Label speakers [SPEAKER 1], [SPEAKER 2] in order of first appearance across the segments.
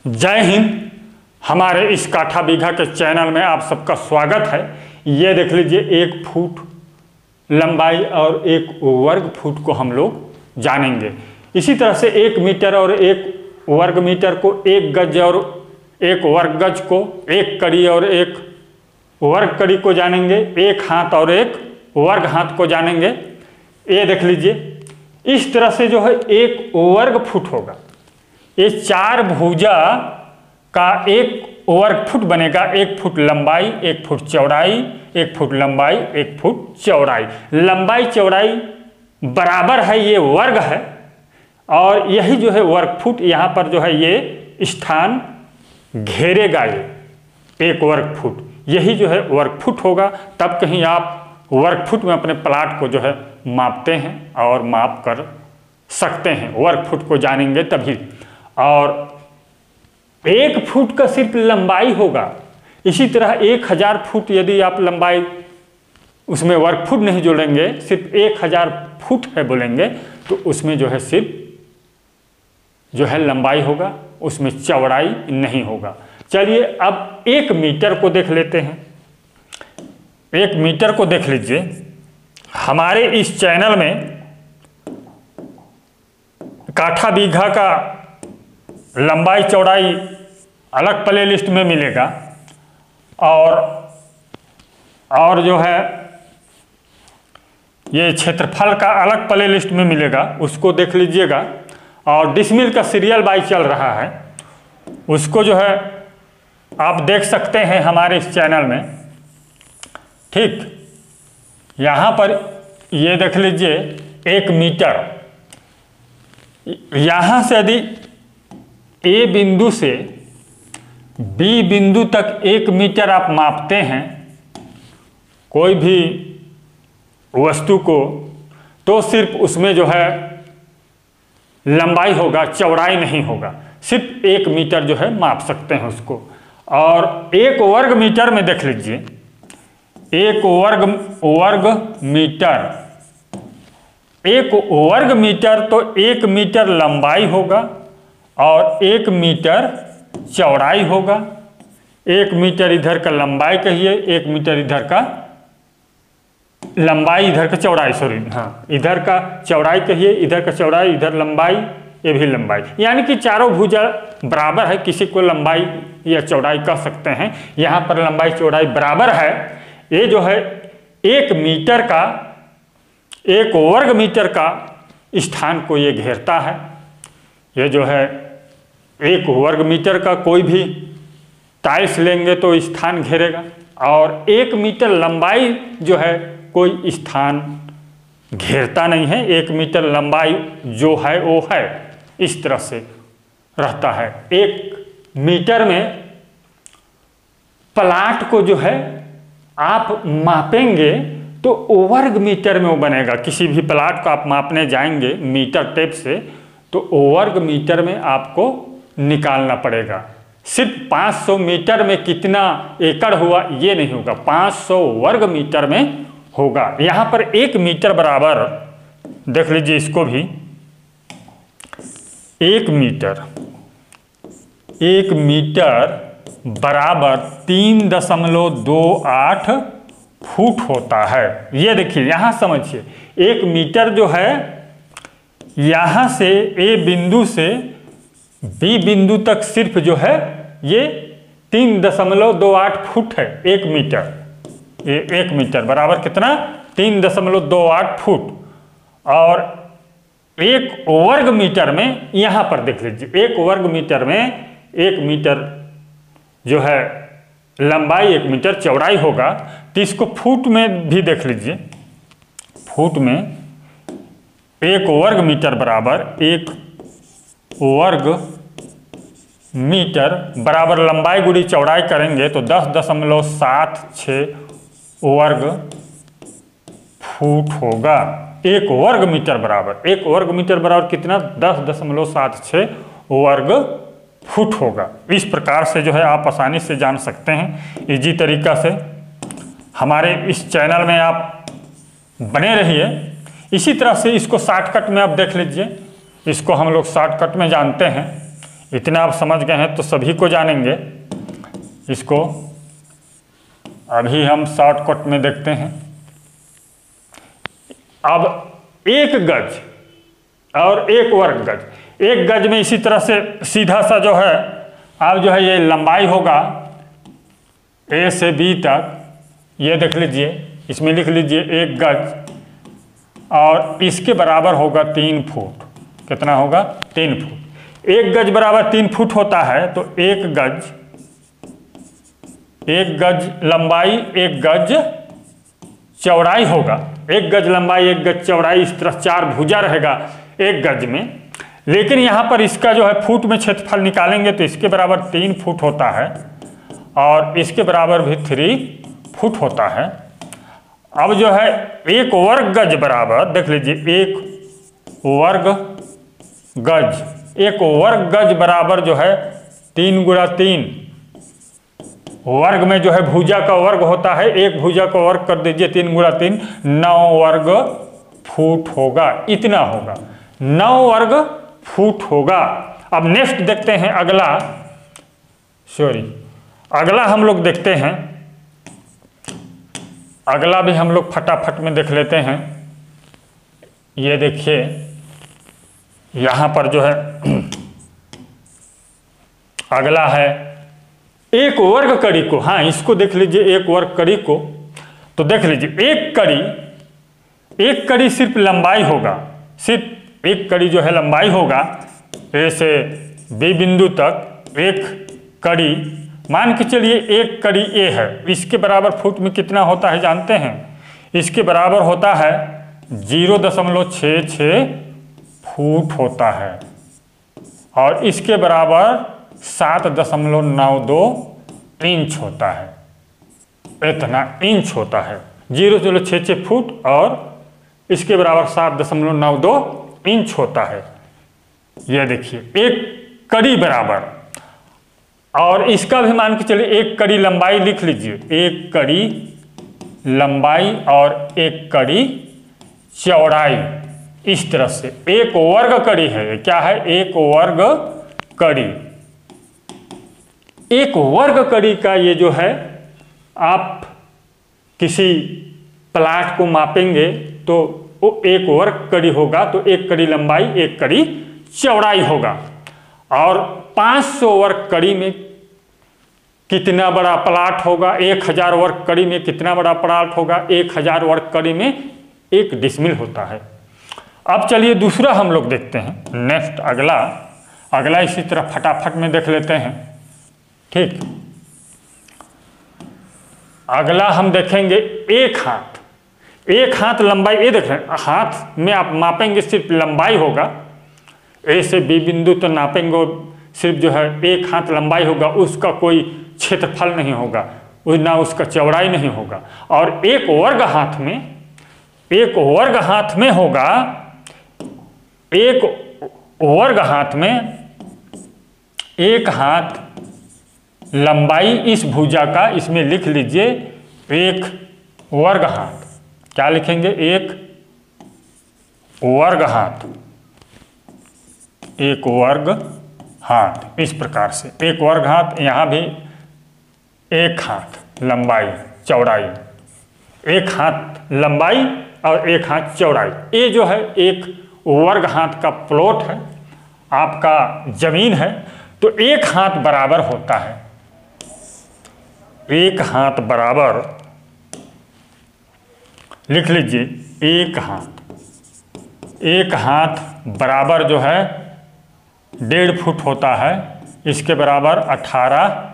[SPEAKER 1] जय हिंद। हमारे इस काठा बीघा के चैनल में आप सबका स्वागत है। ये देख लीजिए 1 फुट लंबाई और 1 वर्ग फुट को हम लोग जानेंगे। इसी तरह से 1 मीटर और 1 वर्ग मीटर को, 1 गज और 1 वर्ग गज को, 1 कड़ी और 1 वर्ग कड़ी को जानेंगे, 1 हाथ और 1 वर्ग हाथ को जानेंगे। ये देख लीजिए इस तरह से जो है 1 वर्ग फुट होगा। ये 4 भुजा का 1 वर्ग फुट बनेगा। 1 फुट लंबाई, 1 फुट चौड़ाई, 1 फुट लंबाई, 1 फुट चौड़ाई। लंबाई चौड़ाई बराबर है, ये वर्ग है और यही जो है वर्ग फुट यहाँ पर जो है ये स्थान घेरेगा। ये 1 वर्ग फुट यही जो है वर्ग फुट होगा। तब कहीं आप वर्ग फुट में अपने प्लाट को जो है मापते हैं और माप कर सकते हैं। वर्ग फुट को जानेंगे तभी। और 1 फुट का सिर्फ लंबाई होगा। इसी तरह 1000 फुट यदि आप लंबाई उसमें वर्ग फुट नहीं जोड़ेंगे, सिर्फ 1000 फुट है बोलेंगे तो उसमें जो है सिर्फ जो है लंबाई होगा, उसमें चौड़ाई नहीं होगा। चलिए अब 1 मीटर को देख लेते हैं। 1 मीटर को देख लीजिए। हमारे इस चैनल में काठा बीघा का लंबाई चौड़ाई अलग प्ले लिस्ट में मिलेगा और जो है ये क्षेत्रफल का अलग प्ले लिस्ट में मिलेगा, उसको देख लीजिएगा। और डिसमिल का सीरियल बाई चल रहा है, उसको जो है आप देख सकते हैं हमारे इस चैनल में। ठीक, यहाँ पर ये देख लीजिए 1 मीटर। यहाँ से यदि ए बिंदु से बी बिंदु तक 1 मीटर आप मापते हैं कोई भी वस्तु को, तो सिर्फ उसमें जो है लंबाई होगा, चौड़ाई नहीं होगा। सिर्फ 1 मीटर जो है माप सकते हैं उसको। और 1 वर्ग मीटर में देख लीजिए 1 वर्ग मीटर। 1 वर्ग मीटर तो 1 मीटर लंबाई होगा और 1 मीटर चौड़ाई होगा। 1 मीटर इधर का लंबाई कहिए, 1 मीटर इधर का लंबाई, इधर का चौड़ाई, सॉरी हाँ, इधर का चौड़ाई कहिए, इधर का चौड़ाई, इधर लंबाई, ये भी लंबाई। यानी कि चारों भुजा बराबर है। किसी को लंबाई या चौड़ाई कह सकते हैं। यहाँ पर लंबाई चौड़ाई बराबर है। ये जो है 1 मीटर का, 1 वर्ग मीटर का स्थान को ये घेरता है। ये जो है 1 वर्ग मीटर का कोई भी टाइल्स लेंगे तो स्थान घेरेगा। और 1 मीटर लंबाई जो है कोई स्थान घेरता नहीं है। 1 मीटर लंबाई जो है वो है, इस तरह से रहता है। 1 मीटर में प्लाट को जो है आप मापेंगे तो वर्ग मीटर में वो बनेगा। किसी भी प्लाट को आप मापने जाएंगे मीटर टेप से तो वर्ग मीटर में आपको निकालना पड़ेगा। सिर्फ 500 मीटर में कितना एकड़ हुआ ये नहीं होगा, 500 वर्ग मीटर में होगा। यहाँ पर 1 मीटर बराबर देख लीजिए, इसको भी 1 मीटर बराबर 3.28 फुट होता है। ये देखिए यहाँ समझिए, 1 मीटर जो है यहाँ से ए बिंदु से बी बिंदु तक सिर्फ जो है ये 3.28 फुट है। 1 मीटर, ये 1 मीटर बराबर कितना, 3.28 फुट। और 1 वर्ग मीटर में यहाँ पर देख लीजिए 1 वर्ग मीटर में 1 मीटर जो है लंबाई, 1 मीटर चौड़ाई होगा। तो इसको फुट में भी देख लीजिए। फुट में 1 वर्ग मीटर बराबर 1 वर्ग मीटर बराबर लंबाई गुणी चौड़ाई करेंगे तो 10.76 वर्ग फुट होगा। 1 वर्ग मीटर बराबर, 1 वर्ग मीटर बराबर कितना, 10.76 वर्ग फुट होगा। इस प्रकार से जो है आप आसानी से जान सकते हैं, इजी तरीका से। हमारे इस चैनल में आप बने रहिए। इसी तरह से इसको शॉर्टकट में आप देख लीजिए। इसको हम लोग शॉर्टकट में जानते हैं। इतना आप समझ गए हैं तो सभी को जानेंगे। इसको अभी हम शॉर्टकट में देखते हैं। अब 1 गज और 1 वर्ग गज, 1 गज में इसी तरह से सीधा सा जो है अब जो है ये लंबाई होगा A से B तक, ये देख लीजिए, इसमें लिख लीजिए 1 गज, और इसके बराबर होगा 3 फुट। कितना होगा? 3 फुट। 1 गज बराबर 3 फुट होता है, तो 1 गज लंबाई 1 गज चौड़ाई होगा। 1 गज लंबाई 1 गज चौड़ाई, इस तरह 4 भुजा रहेगा 1 गज में। लेकिन यहाँ पर इसका जो है फुट में क्षेत्रफल निकालेंगे तो इसके बराबर 3 फुट होता है और इसके बराबर भी 3 फुट होता है। अब जो है 1 वर्ग गज बराबर, देख लीजिए 1 वर्ग गज, 1 वर्ग गज बराबर जो है 3 गुणा 3, वर्ग में जो है भुजा का वर्ग होता है, 1 भुजा का वर्ग कर दीजिए, 3 गुणा 3, 9 वर्ग फुट होगा। इतना होगा, 9 वर्ग फुट होगा। अब नेक्स्ट देखते हैं अगला हम लोग देखते हैं, अगला भी हम लोग फटाफट में देख लेते हैं। ये देखिए यहाँ पर जो है अगला है 1 वर्ग कड़ी को, हाँ इसको देख लीजिए 1 वर्ग कड़ी को, तो देख लीजिए 1 कड़ी सिर्फ लंबाई होगा, सिर्फ 1 कड़ी जो है लंबाई होगा ए से बी बिंदु तक। 1 कड़ी मान के चलिए 1 कड़ी ए है, इसके बराबर फुट में कितना होता है जानते हैं? इसके बराबर होता है 0.66 फुट होता है, और इसके बराबर 7.92 इंच होता है। इतना इंच होता है, 0.66 फुट और इसके बराबर 7.92 इंच होता है। यह देखिए 1 कड़ी बराबर, और इसका भी मान के चलिए 1 कड़ी लंबाई लिख लीजिए, 1 कड़ी लंबाई और 1 कड़ी चौड़ाई, इस तरह से 1 वर्ग कड़ी है। क्या है? 1 वर्ग कड़ी। 1 वर्ग कड़ी का ये जो है, आप किसी प्लाट को मापेंगे तो वो 1 वर्ग कड़ी होगा, तो 1 कड़ी लंबाई 1 कड़ी चौड़ाई होगा। और 500 वर्ग कड़ी में कितना बड़ा प्लाट होगा? 1000 वर्ग कड़ी में कितना बड़ा प्लाट होगा? 1000 वर्ग कड़ी में 1 डिसमिल होता है। अब चलिए दूसरा हम लोग देखते हैं। नेक्स्ट अगला इसी तरह फटाफट में देख लेते हैं। ठीक, अगला हम देखेंगे 1 हाथ। 1 हाथ लंबाई, ये देख रहे हैं, हाथ में आप मापेंगे सिर्फ लंबाई होगा, ए से बी बिंदु तो नापेंगे सिर्फ जो है 1 हाथ लंबाई होगा, उसका कोई क्षेत्रफल नहीं होगा, ना उसका चौड़ाई नहीं होगा। और 1 वर्ग हाथ में होगा, 1 वर्ग हाथ में 1 हाथ लंबाई इस भुजा का, इसमें लिख लीजिए 1 वर्ग हाथ। क्या लिखेंगे? 1 वर्ग हाथ, 1 वर्ग हाथ, इस प्रकार से 1 वर्ग हाथ। यहाँ भी 1 हाथ लंबाई चौड़ाई, 1 हाथ लंबाई और 1 हाथ चौड़ाई। ये जो है 1 वर्ग हाथ का प्लॉट है, आपका जमीन है, तो 1 हाथ बराबर होता है, 1 हाथ बराबर लिख लीजिए 1 हाथ बराबर जो है 1.5 फुट होता है, इसके बराबर 18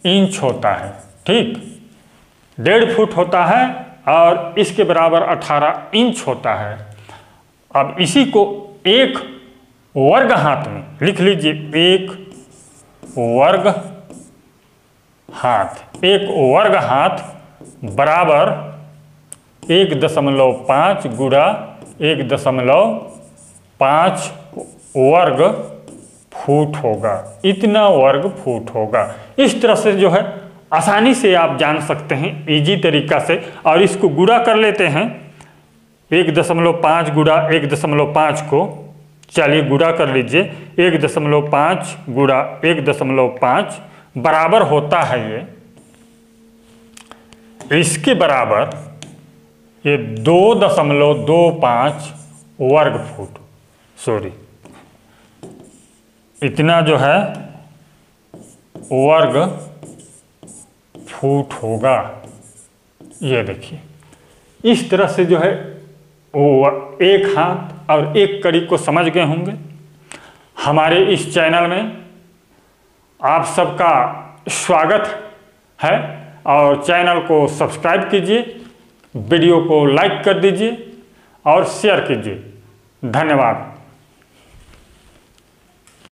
[SPEAKER 1] इंच होता है। ठीक, 1.5 फुट होता है और इसके बराबर 18 इंच होता है। अब इसी को 1 वर्ग हाथ में लिख लीजिए, 1 वर्ग हाथ, 1 वर्ग हाथ बराबर 1.5 गुणा 1.5 वर्ग फुट होगा। इतना वर्ग फुट होगा। इस तरह से जो है आसानी से आप जान सकते हैं, इजी तरीका से। और इसको गुणा कर लेते हैं, 1.5 गुणा 1.5 को चलिए गुणा कर लीजिए। 1.5 गुणा 1.5 बराबर होता है इसके बराबर ये 2.25 वर्ग फुट, सॉरी इतना जो है वर्ग फुट होगा। ये देखिए इस तरह से जो है वो एक हाथ और एक कड़ी को समझ गए होंगे। हमारे इस चैनल में आप सबका स्वागत है और चैनल को सब्सक्राइब कीजिए, वीडियो को लाइक कर दीजिए और शेयर कीजिए। धन्यवाद।